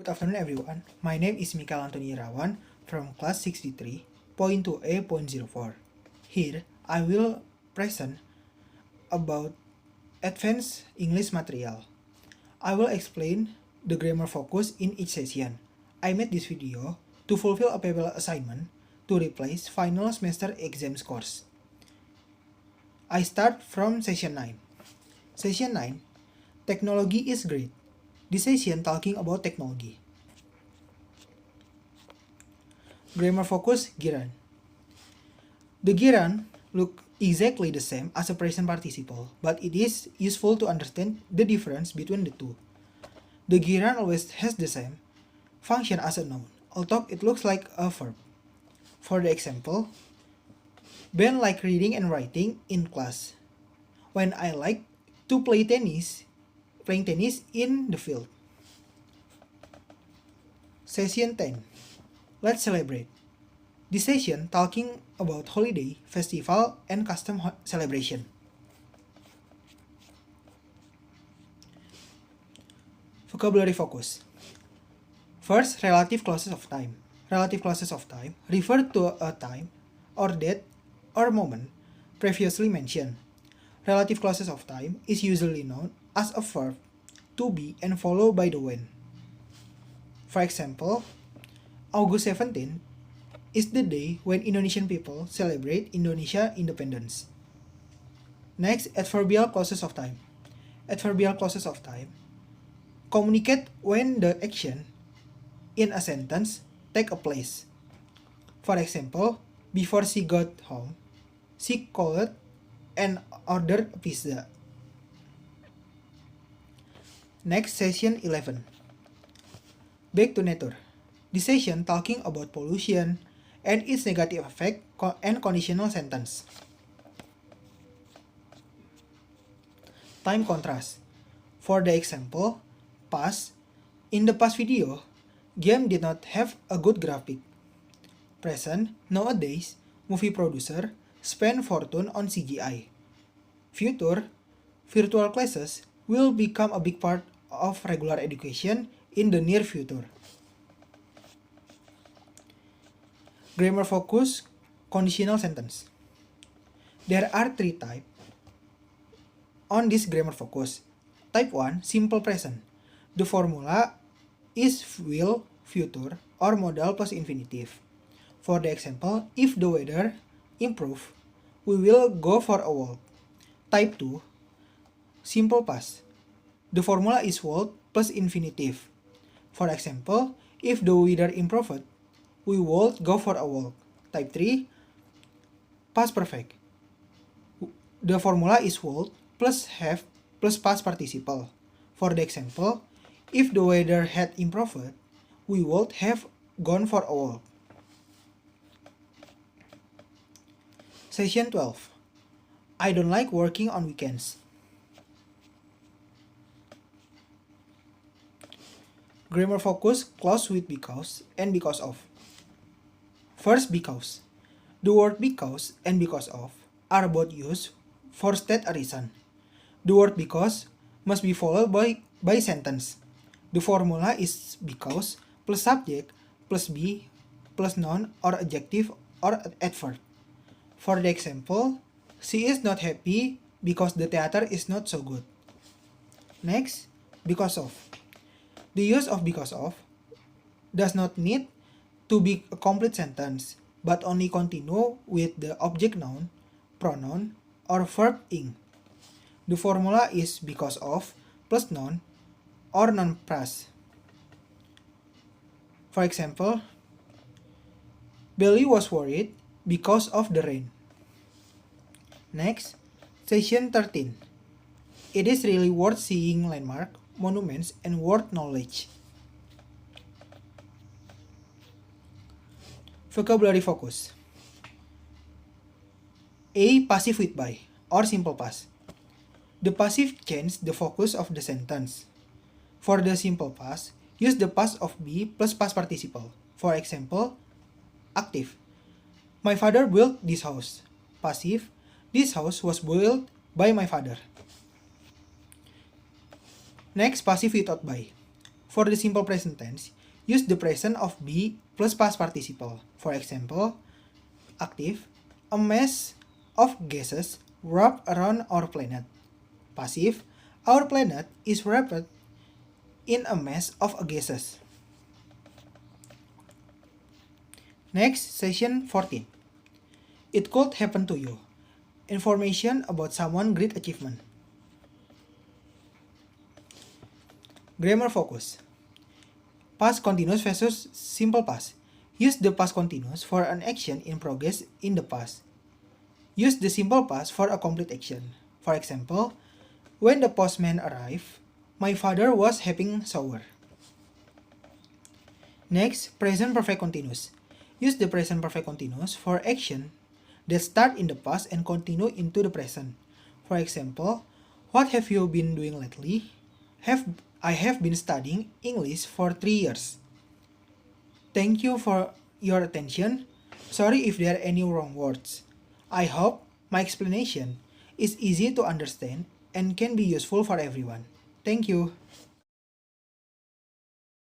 Good afternoon everyone, my name is Mikael Antoni Irawan from class 63.2A.04. Here, I will present about advanced English material. I will explain the grammar focus in each session. I made this video to fulfill a paper assignment to replace final semester exam scores. I start from session 9. Session 9, Technology is great. This session talking about technology. Grammar focus gerund. The gerund look exactly the same as a present participle, but it is useful to understand the difference between the two. The gerund always has the same function as a noun, although it looks like a verb. For the example, Ben like reading and writing in class. When I like to playing tennis in the field. Session 10. Let's celebrate. This session talking about holiday, festival, and custom celebration. Vocabulary focus. First, relative clauses of time. Relative clauses of time refer to a time or date or moment previously mentioned. Relative clauses of time is usually known as a verb, to be, and followed by the when. For example, August 17 is the day when Indonesian people celebrate Indonesia independence. Next, adverbial clauses of time. Adverbial clauses of time communicate when the action in a sentence take a place. For example, before she got home, she called and ordered pizza. Next, session 11. Back to nature. This session talking about pollution and its negative effect and conditional sentence. Time contrast. For the example, past. In the past video, game did not have a good graphic. Present, nowadays, movie producer spend fortune on CGI. Future, virtual classes will become a big part of regular education in the near future. Grammar focus, conditional sentence. There are three types on this grammar focus. Type 1, simple present. The formula is will, future, or modal plus infinitive. For the example, if the weather improve, we will go for a walk. Type 2, simple past. The formula is will plus infinitive. For example, if the weather improved, we would go for a walk. Type 3, past perfect. The formula is would plus have plus past participle. For the example, if the weather had improved, we would have gone for a walk. Session 12. I don't like working on weekends. Grammar focus clause with because and because of. First, because. The word because and because of are both used for state a reason. The word because must be followed by sentence. The formula is because plus subject plus be plus noun or adjective or adverb. For the example, she is not happy because the theater is not so good. Next, because of. The use of because of does not need to be a complete sentence, but only continue with the object noun, pronoun, or verb ing. The formula is because of plus noun or noun plus. For example, Billy was worried because of the rain. Next, session 13. It is really worth seeing landmarks, monuments, and world knowledge. Vocabulary focus. A. Passive with by or simple past. The passive changes the focus of the sentence. For the simple past, use the past of be plus past participle. For example, active. My father built this house. Passive. This house was built by my father. Next, passive without by. For the simple present tense, use the present of be plus past participle. For example, active, a mass of gases wrapped around our planet. Passive, our planet is wrapped in a mass of gases. Next, session 14. It could happen to you. Information about someone's great achievement. Grammar focus. Past continuous versus simple past. Use the past continuous for an action in progress in the past. Use the simple past for a complete action. For example, when the postman arrived, my father was having shower. Next, present perfect continuous. Use the present perfect continuous for action that start in the past and continue into the present. For example, what have you been doing lately? I have been studying English for 3 years. Thank you for your attention. Sorry if there are any wrong words. I hope my explanation is easy to understand and can be useful for everyone. Thank you.